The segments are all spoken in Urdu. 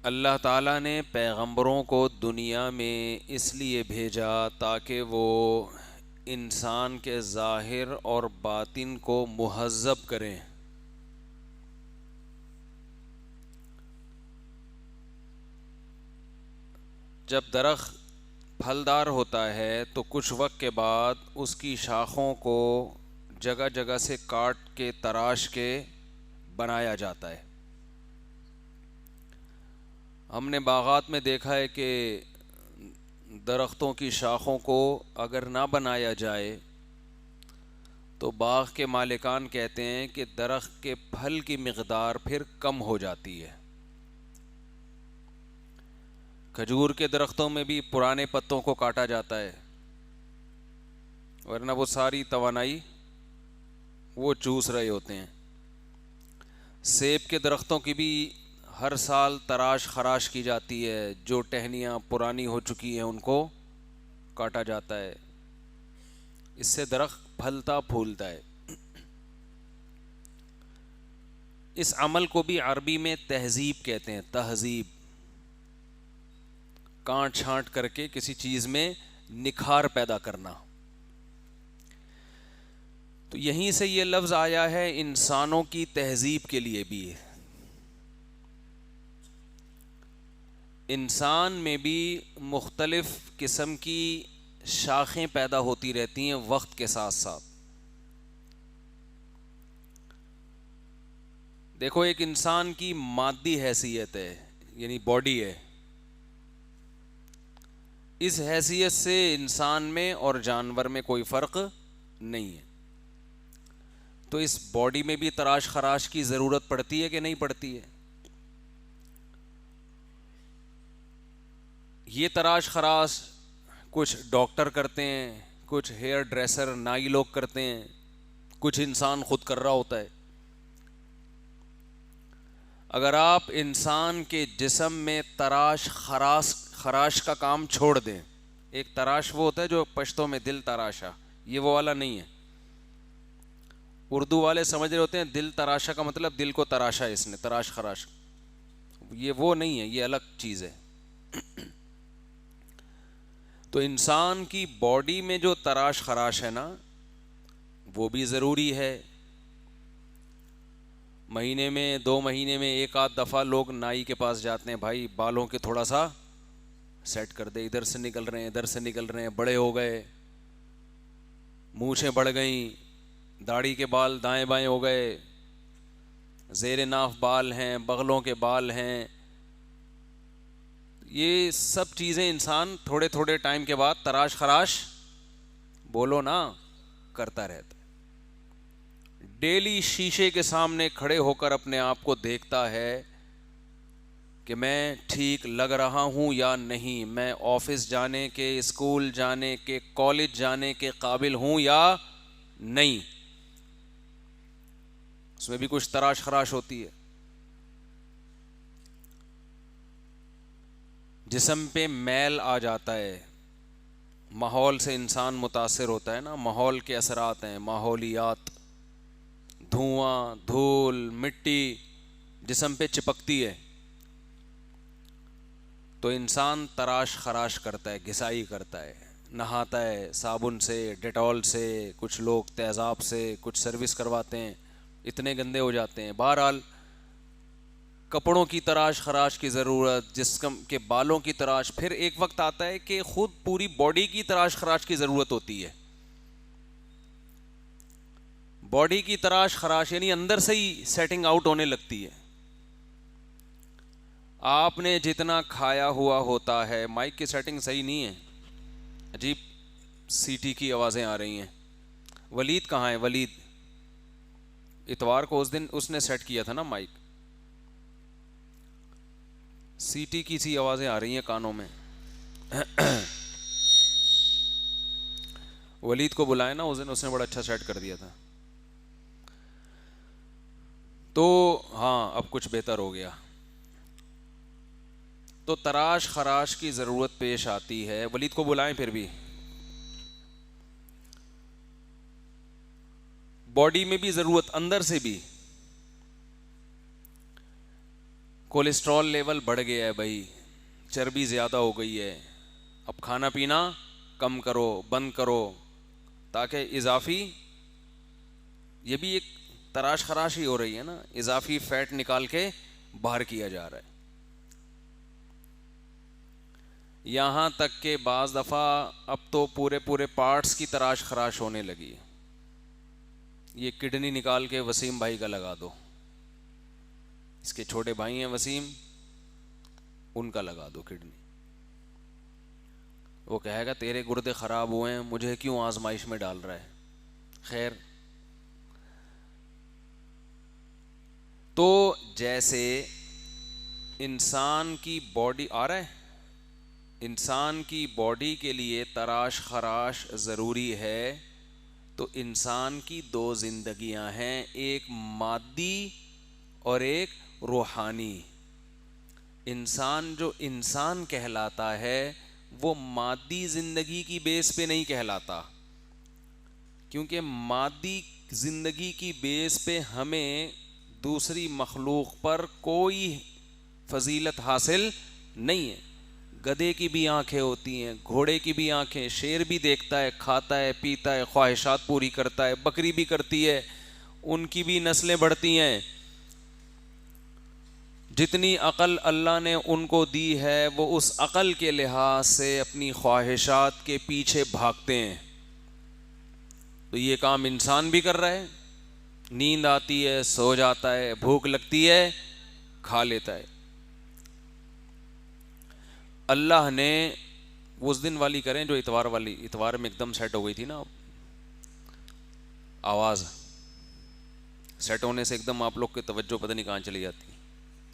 اللہ تعالیٰ نے پیغمبروں کو دنیا میں اس لیے بھیجا تاکہ وہ انسان کے ظاہر اور باطن کو مہذب کریں. جب درخت پھلدار ہوتا ہے تو کچھ وقت کے بعد اس کی شاخوں کو جگہ جگہ سے کاٹ کے تراش کے بنایا جاتا ہے. ہم نے باغات میں دیکھا ہے کہ درختوں کی شاخوں کو اگر نہ بنایا جائے تو باغ کے مالکان کہتے ہیں کہ درخت کے پھل کی مقدار پھر کم ہو جاتی ہے. کھجور کے درختوں میں بھی پرانے پتوں کو کاٹا جاتا ہے ورنہ وہ ساری توانائی وہ چوس رہے ہوتے ہیں. سیب کے درختوں کی بھی ہر سال تراش خراش کی جاتی ہے، جو ٹہنیاں پرانی ہو چکی ہیں ان کو کاٹا جاتا ہے، اس سے درخت پھلتا پھولتا ہے. اس عمل کو بھی عربی میں تہذیب کہتے ہیں. تہذیب، کانٹ چھانٹ کر کے کسی چیز میں نکھار پیدا کرنا. تو یہیں سے یہ لفظ آیا ہے انسانوں کی تہذیب کے لیے بھی. انسان میں بھی مختلف قسم کی شاخیں پیدا ہوتی رہتی ہیں وقت کے ساتھ ساتھ. دیکھو ایک انسان کی مادی حیثیت ہے، یعنی باڈی ہے. اس حیثیت سے انسان میں اور جانور میں کوئی فرق نہیں ہے. تو اس باڈی میں بھی تراش خراش کی ضرورت پڑتی ہے کہ نہیں پڑتی ہے؟ یہ تراش خراش کچھ ڈاکٹر کرتے ہیں، کچھ ہیئر ڈریسر نائی لوگ کرتے ہیں، کچھ انسان خود کر رہا ہوتا ہے. اگر آپ انسان کے جسم میں تراش خراش کا کام چھوڑ دیں، ایک تراش وہ ہوتا ہے جو پشتوں میں دل تراشا، یہ وہ والا نہیں ہے. اردو والے سمجھ رہے ہوتے ہیں دل تراشا کا مطلب دل کو تراشا اس نے، تراش خراش. یہ وہ نہیں ہے، یہ الگ چیز ہے. تو انسان کی باڈی میں جو تراش خراش ہے نا وہ بھی ضروری ہے. مہینے میں 2 مہینے میں ایک آدھ دفعہ لوگ نائی کے پاس جاتے ہیں، بھائی بالوں کے تھوڑا سا سیٹ کر دے، ادھر سے نکل رہے ہیں ادھر سے نکل رہے ہیں، بڑے ہو گئے، مونچھیں بڑھ گئیں، داڑھی کے بال دائیں بائیں ہو گئے، زیر ناف بال ہیں، بغلوں کے بال ہیں. یہ سب چیزیں انسان تھوڑے تھوڑے ٹائم کے بعد تراش خراش بولو نا کرتا رہتا ہے. ڈیلی شیشے کے سامنے کھڑے ہو کر اپنے آپ کو دیکھتا ہے کہ میں ٹھیک لگ رہا ہوں یا نہیں، میں آفس جانے کے، اسکول جانے کے، کالج جانے کے قابل ہوں یا نہیں. اس میں بھی کچھ تراش خراش ہوتی ہے. جسم پہ میل آ جاتا ہے، ماحول سے انسان متاثر ہوتا ہے نا، ماحول کے اثرات ہیں، ماحولیات، دھواں، دھول، مٹی جسم پہ چپکتی ہے تو انسان تراش خراش کرتا ہے، گھسائی کرتا ہے، نہاتا ہے صابن سے، ڈیٹول سے، کچھ لوگ تیزاب سے، کچھ سروس کرواتے ہیں، اتنے گندے ہو جاتے ہیں. بہرحال کپڑوں کی تراش خراش کی ضرورت، جسم کے بالوں کی تراش، پھر ایک وقت آتا ہے کہ خود پوری باڈی کی تراش خراش کی ضرورت ہوتی ہے. باڈی کی تراش خراش یعنی اندر سے ہی سیٹنگ آؤٹ ہونے لگتی ہے. آپ نے جتنا کھایا ہوا ہوتا ہے، مائک کی سیٹنگ صحیح نہیں ہے، عجیب سیٹی کی آوازیں آ رہی ہیں. ولید کہاں ہے؟ ولید اتوار کو اس دن اس نے سیٹ کیا تھا نا مائک. سیٹی کی سی آوازیں آ رہی ہیں کانوں میں. ولید کو بلائے نا، اس دن اس نے بڑا اچھا سیٹ کر دیا تھا. تو ہاں اب کچھ بہتر ہو گیا. تو تراش خراش کی ضرورت پیش آتی ہے. ولید کو بلائیں پھر بھی. باڈی میں بھی ضرورت، اندر سے بھی. کولیسٹرول لیول بڑھ گیا ہے بھائی، چربی زیادہ ہو گئی ہے، اب کھانا پینا کم کرو، بند کرو، تاکہ اضافی، یہ بھی ایک تراش خراش ہی ہو رہی ہے نا، اضافی فیٹ نکال کے باہر کیا جا رہا ہے. یہاں تک کہ بعض دفعہ اب تو پورے پورے پارٹس کی تراش خراش ہونے لگی ہے. یہ کڈنی نکال کے وسیم بھائی کا لگا دو، اس کے چھوٹے بھائی ہیں وسیم، ان کا لگا دو کڈنی. وہ کہے گا تیرے گردے خراب ہوئے ہیں، مجھے کیوں آزمائش میں ڈال رہا ہے. خیر، تو جیسے انسان کی باڈی آ رہا ہے، انسان کی باڈی کے لیے تراش خراش ضروری ہے، تو انسان کی دو زندگیاں ہیں، ایک مادی اور ایک روحانی. انسان جو انسان کہلاتا ہے وہ مادی زندگی کی بیس پہ نہیں کہلاتا، کیونکہ مادی زندگی کی بیس پہ ہمیں دوسری مخلوق پر کوئی فضیلت حاصل نہیں ہے. گدھے کی بھی آنکھیں ہوتی ہیں، گھوڑے کی بھی آنکھیں، شیر بھی دیکھتا ہے، کھاتا ہے، پیتا ہے، خواہشات پوری کرتا ہے، بکری بھی کرتی ہے، ان کی بھی نسلیں بڑھتی ہیں. جتنی عقل اللہ نے ان کو دی ہے وہ اس عقل کے لحاظ سے اپنی خواہشات کے پیچھے بھاگتے ہیں. تو یہ کام انسان بھی کر رہا ہے، نیند آتی ہے سو جاتا ہے، بھوک لگتی ہے کھا لیتا ہے. اللہ نے اس دن والی کریں جو اتوار والی، اتوار میں ایک دم سیٹ ہو گئی تھی نا آواز، سیٹ ہونے سے ایک دم آپ لوگ کی توجہ پتہ نہیں کہاں چلی جاتی.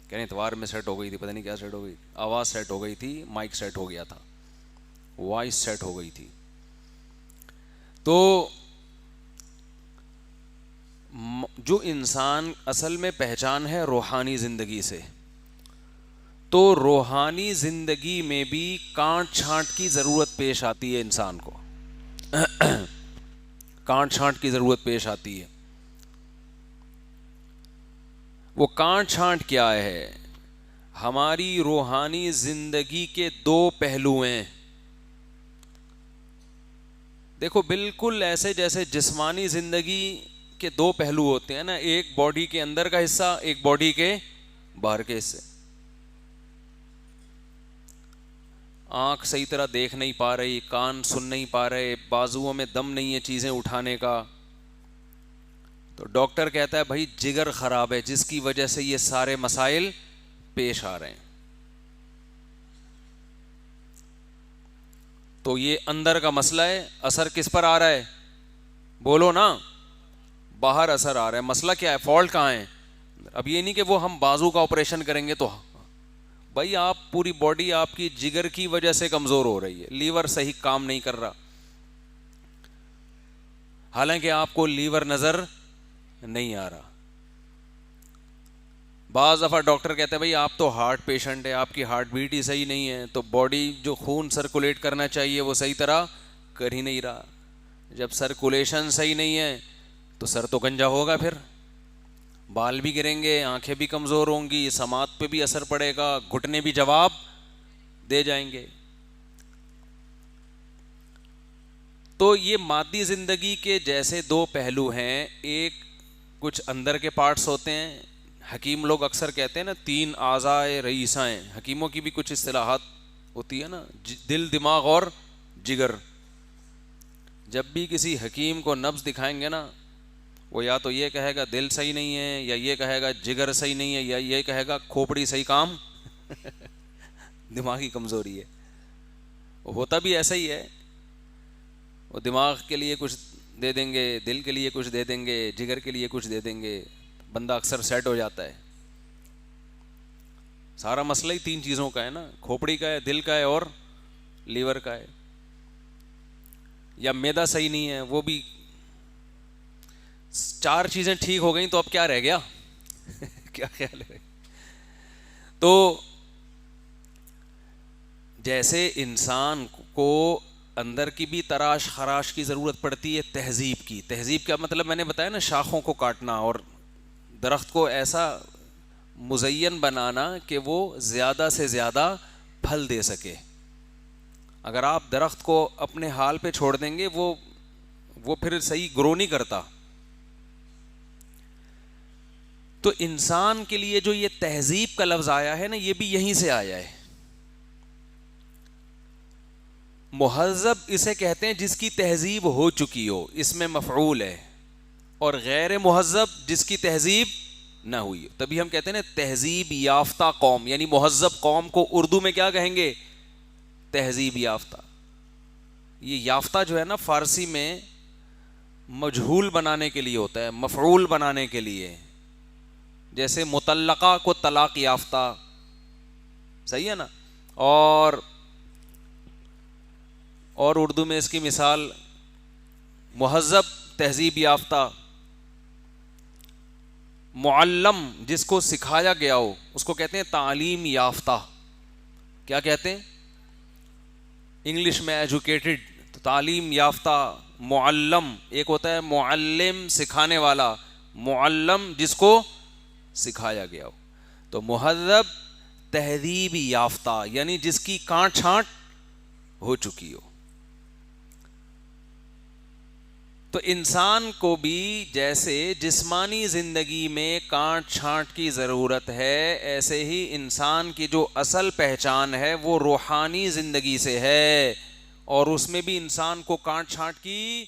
کہنے اتوار میں سیٹ ہو گئی تھی، پتہ نہیں کیا سیٹ ہو گئی، آواز سیٹ ہو گئی تھی، مائک سیٹ ہو گیا تھا، وائس سیٹ ہو گئی تھی. تو جو انسان اصل میں پہچان ہے روحانی زندگی سے، تو روحانی زندگی میں بھی کانٹ چھانٹ کی ضرورت پیش آتی ہے انسان کو. کانٹ چھانٹ کی ضرورت پیش آتی ہے. وہ کانٹ چھانٹ کیا ہے؟ ہماری روحانی زندگی کے دو پہلو ہیں. دیکھو بالکل ایسے جیسے جسمانی زندگی کے دو پہلو ہوتے ہیں نا، ایک باڈی کے اندر کا حصہ، ایک باڈی کے باہر کے حصے. آنکھ صحیح طرح دیکھ نہیں پا رہی، کان سن نہیں پا رہے، بازوؤں میں دم نہیں ہے چیزیں اٹھانے کا، تو ڈاکٹر کہتا ہے بھائی جگر خراب ہے جس کی وجہ سے یہ سارے مسائل پیش آ رہے ہیں. تو یہ اندر کا مسئلہ ہے. اثر کس پر آ رہا ہے؟ بولو نا. باہر اثر آ رہا ہے. مسئلہ کیا ہے؟ فالٹ کہاں ہے؟ اب یہ نہیں کہ وہ ہم بازو کا آپریشن کریں گے تو بھائی آپ پوری باڈی آپ کی جگر کی وجہ سے کمزور ہو رہی ہے، لیور صحیح کام نہیں کر رہا، حالانکہ آپ کو لیور نظر نہیں آ رہا. بعض دفعہ ڈاکٹر کہتے ہیں بھائی آپ تو ہارٹ پیشنٹ ہے، آپ کی ہارٹ بیٹ ہی صحیح نہیں ہے، تو باڈی جو خون سرکولیٹ کرنا چاہیے وہ صحیح طرح کر ہی نہیں رہا. جب سرکولیشن صحیح نہیں ہے تو سر تو گنجا ہوگا، پھر بال بھی گریں گے، آنکھیں بھی کمزور ہوں گی، سماعت پہ بھی اثر پڑے گا، گھٹنے بھی جواب دے جائیں گے. تو یہ مادی زندگی کے جیسے دو پہلو ہیں، ایک کچھ اندر کے پارٹس ہوتے ہیں. حکیم لوگ اکثر کہتے ہیں نا 3 اعضائے رئیسائیں، حکیموں کی بھی کچھ اصطلاحات ہوتی ہے نا، دل، دماغ اور جگر. جب بھی کسی حکیم کو نبض دکھائیں گے نا، وہ یا تو یہ کہے گا دل صحیح نہیں ہے، یا یہ کہے گا جگر صحیح نہیں ہے، یا یہ کہے گا کھوپڑی صحیح کام دماغی کمزوری ہے. ہوتا بھی ایسا ہی ہے. وہ دماغ کے لیے کچھ دے دیں گے، دل کے لیے کچھ دے دیں گے، جگر کے لیے کچھ دے دیں گے، بندہ اکثر سیٹ ہو جاتا ہے. سارا مسئلہ ہی 3 چیزوں کا ہے نا، کھوپڑی کا ہے، دل کا ہے اور لیور کا ہے. یا معدہ صحیح نہیں ہے، وہ بھی 4 چیزیں ٹھیک ہو گئیں تو اب کیا رہ گیا کیا خیال ہے؟ تو جیسے انسان کو اندر کی بھی تراش خراش کی ضرورت پڑتی ہے، تہذیب کی. تہذیب کا مطلب میں نے بتایا نا، شاخوں کو کاٹنا اور درخت کو ایسا مزین بنانا کہ وہ زیادہ سے زیادہ پھل دے سکے. اگر آپ درخت کو اپنے حال پہ چھوڑ دیں گے وہ پھر صحیح گرو نہیں کرتا. تو انسان کے لیے جو یہ تہذیب کا لفظ آیا ہے نا، یہ بھی یہیں سے آیا ہے. مہذب اسے کہتے ہیں جس کی تہذیب ہو چکی ہو، اس میں مفعول ہے. اور غیر مہذب جس کی تہذیب نہ ہوئی ہو. تبھی ہم کہتے ہیں نا تہذیب یافتہ قوم، یعنی مہذب قوم کو اردو میں کیا کہیں گے؟ تہذیب یافتہ. یہ یافتہ جو ہے نا فارسی میں مجہول بنانے کے لیے ہوتا ہے، مفعول بنانے کے لیے. جیسے مطلقہ کو طلاق یافتہ، صحیح ہے نا. اور اردو میں اس کی مثال مہذب تہذیب یافتہ. معلم جس کو سکھایا گیا ہو اس کو کہتے ہیں تعلیم یافتہ. کیا کہتے ہیں؟ انگلش میں ایجوکیٹڈ، تو تعلیم یافتہ. معلم ایک ہوتا ہے معلم سکھانے والا، معلم جس کو سکھایا گیا ہو. تو مہذب تہذیب یافتہ یعنی جس کی کانٹ چھانٹ ہو چکی ہو. تو انسان کو بھی جیسے جسمانی زندگی میں کانٹ چھانٹ کی ضرورت ہے، ایسے ہی انسان کی جو اصل پہچان ہے وہ روحانی زندگی سے ہے، اور اس میں بھی انسان کو کانٹ چھانٹ کی